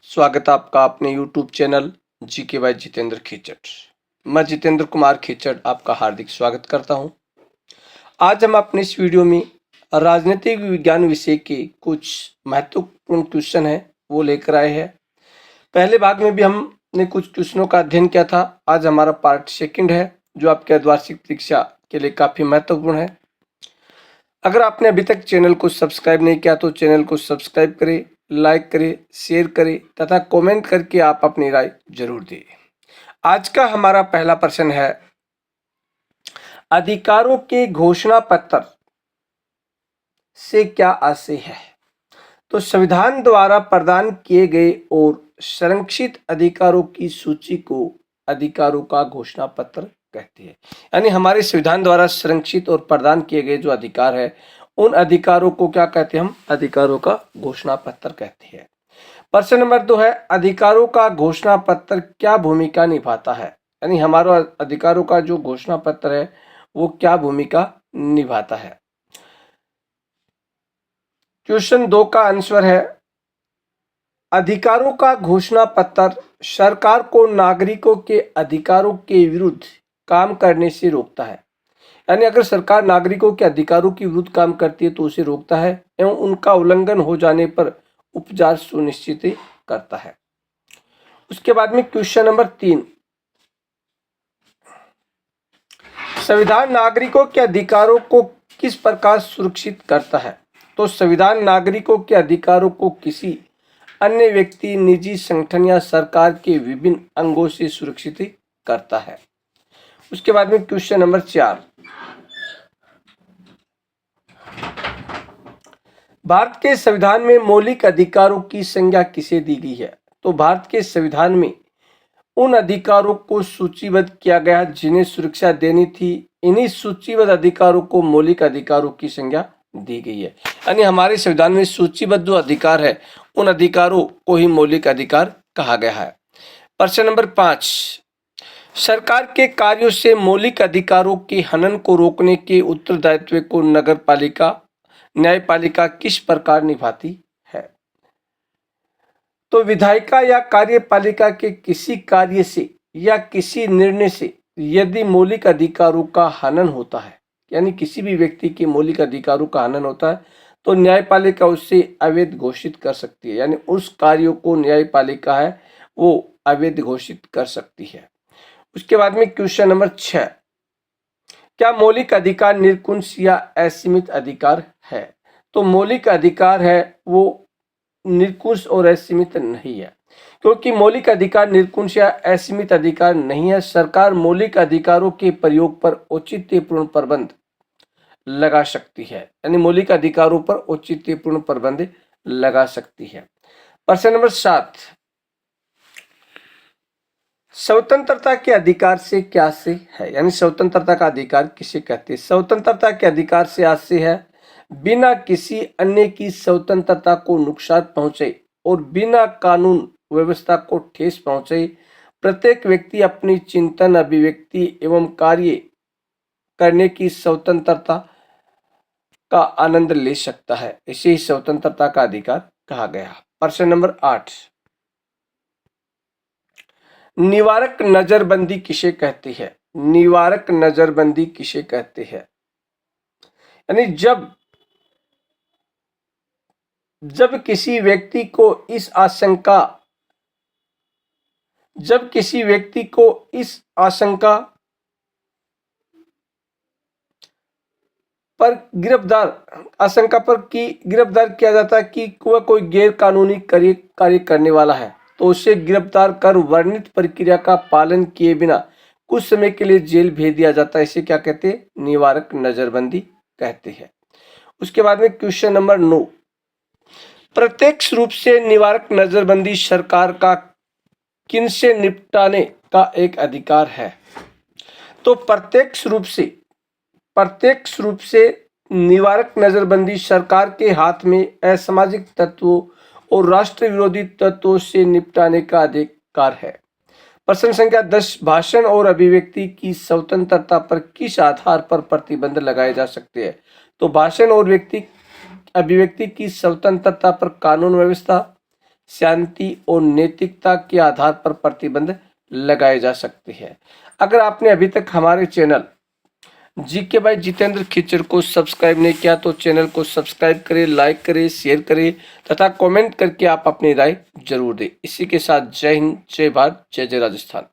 स्वागत है आपका अपने YouTube channel GK by Jitendra Khichar. मैं जितेंद्र कुमार खीचड़ आपका हार्दिक स्वागत करता हूं। आज हम अपने इस वीडियो में राजनीतिक विज्ञान विषय के कुछ महत्वपूर्ण क्वेश्चन हैं वो लेकर आए हैं। पहले भाग में भी हमने कुछ क्वेश्चनों का अध्ययन किया था। आज हमारा पार्ट सेकंड है जो आपके अर्धवार्षिक परीक्षा के लिए काफ़ी महत्वपूर्ण है। अगर आपने अभी तक चैनल को सब्सक्राइब नहीं किया तो चैनल को सब्सक्राइब करें, लाइक करें, शेयर करें तथा कमेंट करके आप अपनी राय जरूर दें। आज का हमारा पहला प्रश्न है, अधिकारों के घोषणा पत्र से क्या आशय है? तो संविधान द्वारा प्रदान किए गए और संरक्षित अधिकारों की सूची को अधिकारों का घोषणा पत्र कहते हैं। यानी हमारे संविधान द्वारा संरक्षित और प्रदान किए गए जो अधिकार है उन अधिकारों को क्या कहते हैं? हम अधिकारों का घोषणा पत्र कहते हैं। प्रश्न नंबर 2 है, अधिकारों का घोषणा पत्र क्या भूमिका निभाता है? यानी हमारा अधिकारों का जो घोषणा पत्र है वो क्या भूमिका निभाता है? क्वेश्चन 2 का आंसर है, अधिकारों का घोषणा पत्र सरकार को नागरिकों के अधिकारों के विरुद्ध काम करने से रोकता है। यानी अगर सरकार नागरिकों के अधिकारों के विरुद्ध काम करती है तो उसे रोकता है एवं उनका उल्लंघन हो जाने पर उपचार सुनिश्चित करता है। उसके बाद में क्वेश्चन नंबर 3, संविधान नागरिकों के अधिकारों को किस प्रकार सुरक्षित करता है? तो संविधान नागरिकों के अधिकारों को किसी अन्य व्यक्ति, निजी संगठन या सरकार के विभिन्न अंगों से सुरक्षित करता है। उसके बाद में क्वेश्चन नंबर 4, भारत के संविधान में मौलिक अधिकारों की संज्ञा किसे दी गई है? तो भारत के संविधान में उन अधिकारों को सूचीबद्ध किया गया जिन्हें सुरक्षा देनी थी। इन्हीं सूचीबद्ध अधिकारों को मौलिक अधिकारों की संज्ञा दी गई है। यानी हमारे संविधान में सूचीबद्ध जो अधिकार है उन अधिकारों को ही मौलिक अधिकार कहा गया है। प्रश्न नंबर 5, सरकार के कार्यों से मौलिक अधिकारों के हनन को रोकने के उत्तरदायित्व को नगरपालिका न्यायपालिका किस प्रकार निभाती है? तो विधायिका या कार्यपालिका के किसी कार्य से या किसी निर्णय से यदि मौलिक अधिकारों का हनन होता है, यानी किसी भी व्यक्ति के मौलिक अधिकारों का हनन होता है तो न्यायपालिका उससे अवैध घोषित कर सकती है। यानी उस कार्यों को न्यायपालिका है वो अवैध घोषित कर सकती है। उसके बाद में क्वेश्चन नंबर 6, क्या मौलिक अधिकार निरंकुश या असीमित अधिकार है? तो मौलिक अधिकार है वो निरंकुश और असीमित नहीं है, क्योंकि मौलिक अधिकार निरंकुश या असीमित अधिकार नहीं है। सरकार मौलिक अधिकारों के प्रयोग पर औचित्यपूर्ण प्रतिबंध लगा सकती है। यानी मौलिक अधिकारों पर औचित्यपूर्ण प्रतिबंध लगा सकती है। प्रश्न नंबर 7, स्वतंत्रता के अधिकार से क्या आशय है? यानी स्वतंत्रता का अधिकार किसे कहते हैं? स्वतंत्रता के अधिकार से आशय है बिना किसी अन्य की स्वतंत्रता को नुकसान पहुंचे और बिना कानून व्यवस्था को ठेस पहुंचे प्रत्येक व्यक्ति अपनी चिंतन, अभिव्यक्ति एवं कार्य करने की स्वतंत्रता का आनंद ले सकता है। इसे ही स्वतंत्रता का अधिकार कहा गया। प्रश्न नंबर 8, निवारक नजरबंदी किसे कहते हैं? निवारक नजरबंदी किसे कहते हैं? यानी जब किसी व्यक्ति को इस आशंका पर गिरफ्तार किया जाता है कि वह कोई गैर कानूनी कार्य करने वाला है तो उसे गिरफ्तार कर वर्णित प्रक्रिया का पालन किए बिना कुछ समय के लिए जेल भेज दिया जाता है। इसे क्या कहते हैं? निवारक नजरबंदी कहते हैं। उसके बाद में क्वेश्चन नंबर 9, प्रत्यक्ष रूप से निवारक नजरबंदी सरकार का किनसे निपटाने का एक अधिकार है? तो प्रत्यक्ष रूप से निवारक नजरबंदी सरकार के हाथ में असामाजिक तत्वों और राष्ट्र विरोधी तत्वों से निपटाने का अधिकार है। प्रश्न संख्या 10, भाषण और अभिव्यक्ति की स्वतंत्रता पर किस आधार पर प्रतिबंध लगाए जा सकते हैं? तो भाषण और अभिव्यक्ति की स्वतंत्रता पर कानून व्यवस्था, शांति और नैतिकता के आधार पर प्रतिबंध लगाए जा सकते हैं। अगर आपने अभी तक हमारे चैनल जीके बाय जितेंद्र खिचर को सब्सक्राइब नहीं किया तो चैनल को सब्सक्राइब करें, लाइक करें, शेयर करें तथा कमेंट करके आप अपनी राय जरूर दें। इसी के साथ जय हिंद, जय भारत, जय जय राजस्थान।